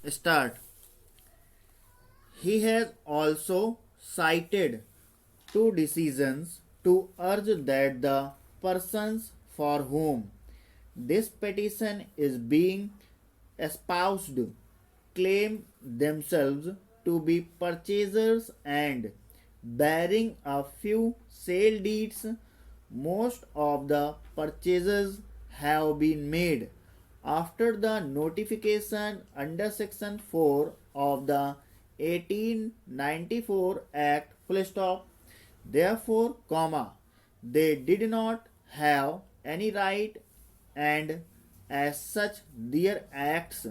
Start. He has also cited two decisions to urge that the persons for whom this petition is being espoused claim themselves to be purchasers and bearing a few sale deeds. Most of the purchases have been made after the notification under section 4 of the 1894 Act full stop. Therefore, they did not have any right, and as such their acts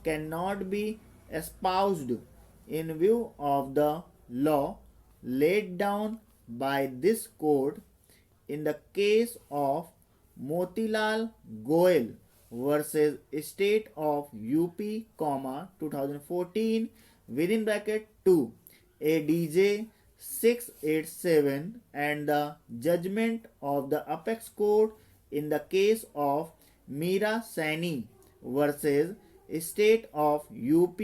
cannot be espoused in view of the law laid down by this court in the case of Motilal Goel versus State of UP, 2014 within bracket 2 ADJ 687, and the judgment of the apex court in the case of Meera Saini versus State of UP,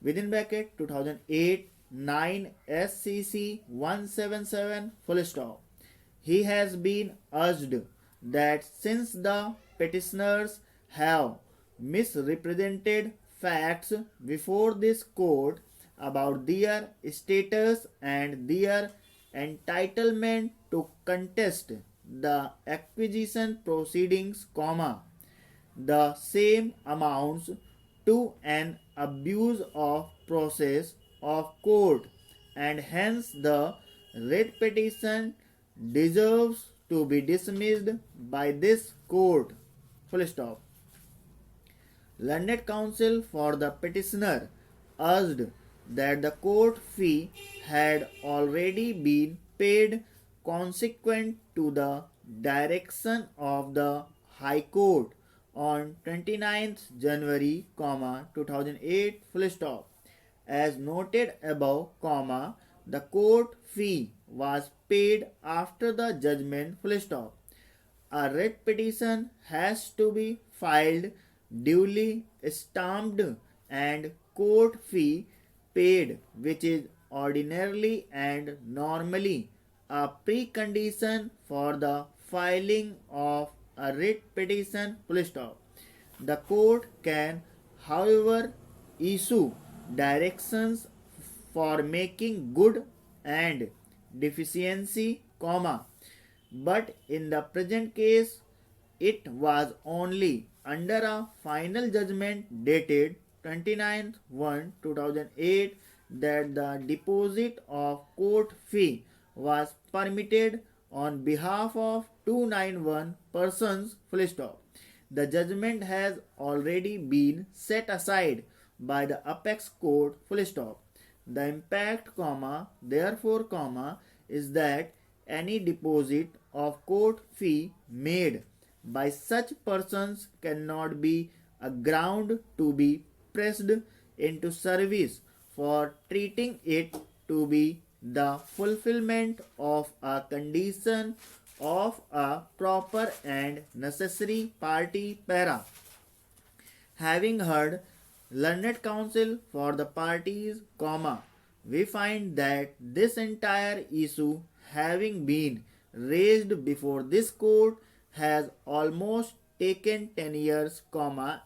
within bracket 2008 9 SCC 177 full stop. He has been urged that since the petitioners have misrepresented facts before this court about their status and their entitlement to contest the acquisition proceedings, the same amounts to an abuse of process of court, and hence the writ petition deserves to be dismissed by this court. Full stop. Learned counsel for the petitioner urged that the court fee had already been paid consequent to the direction of the High Court on 29th January, 2008 full stop. As noted above, the court fee was paid after the judgment full stop. A writ petition has to be filed, duly stamped, and court fee paid, which is ordinarily and normally a precondition for the filing of a writ petition full stop. The court can, however, issue directions for making good and deficiency, but in the present case it was only under a final judgment dated 29th 1 2008 that the deposit of court fee was permitted on behalf of 291 persons, full stop. The judgment has already been set aside by the apex court, full stop. The impact, therefore, is that any deposit of court fee made by such persons cannot be a ground to be pressed into service for treating it to be the fulfillment of a condition of a proper and necessary party para. Having heard learned counsel for the parties, we find that this entire issue having been raised before this court has almost taken 10 years,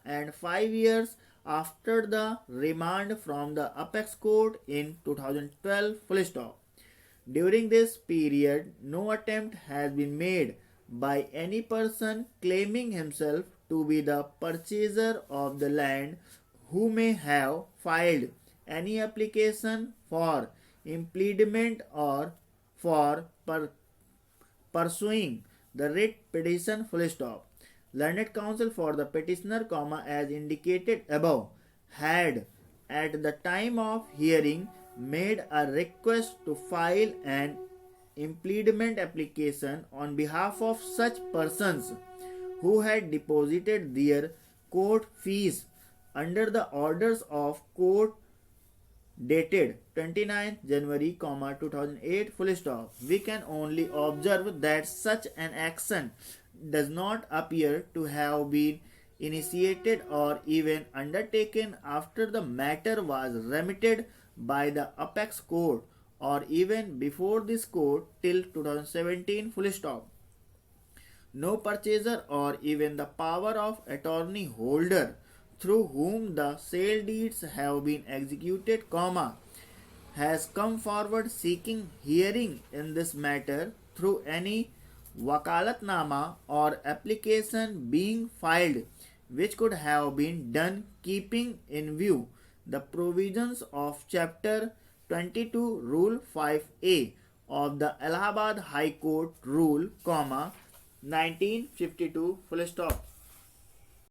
and 5 years after the remand from the apex court in 2012, full stop. During this period, no attempt has been made by any person claiming himself to be the purchaser of the land who may have filed any application for impediment or for pursuing the writ petition, full stop. Learned counsel for the petitioner, as indicated above, had at the time of hearing made a request to file an impediment application on behalf of such persons who had deposited their court fees under the orders of court dated 29th January, 2008, full stop. We can only observe that such an action does not appear to have been initiated or even undertaken after the matter was remitted by the apex court or even before this court till 2017 full stop. No purchaser or even the power of attorney holder through whom the sale deeds have been executed, comma, has come forward seeking hearing in this matter through any wakalatnama or application being filed which could have been done keeping in view the provisions of chapter 22 rule 5a of the Allahabad High Court rule, comma, 1952 full stop.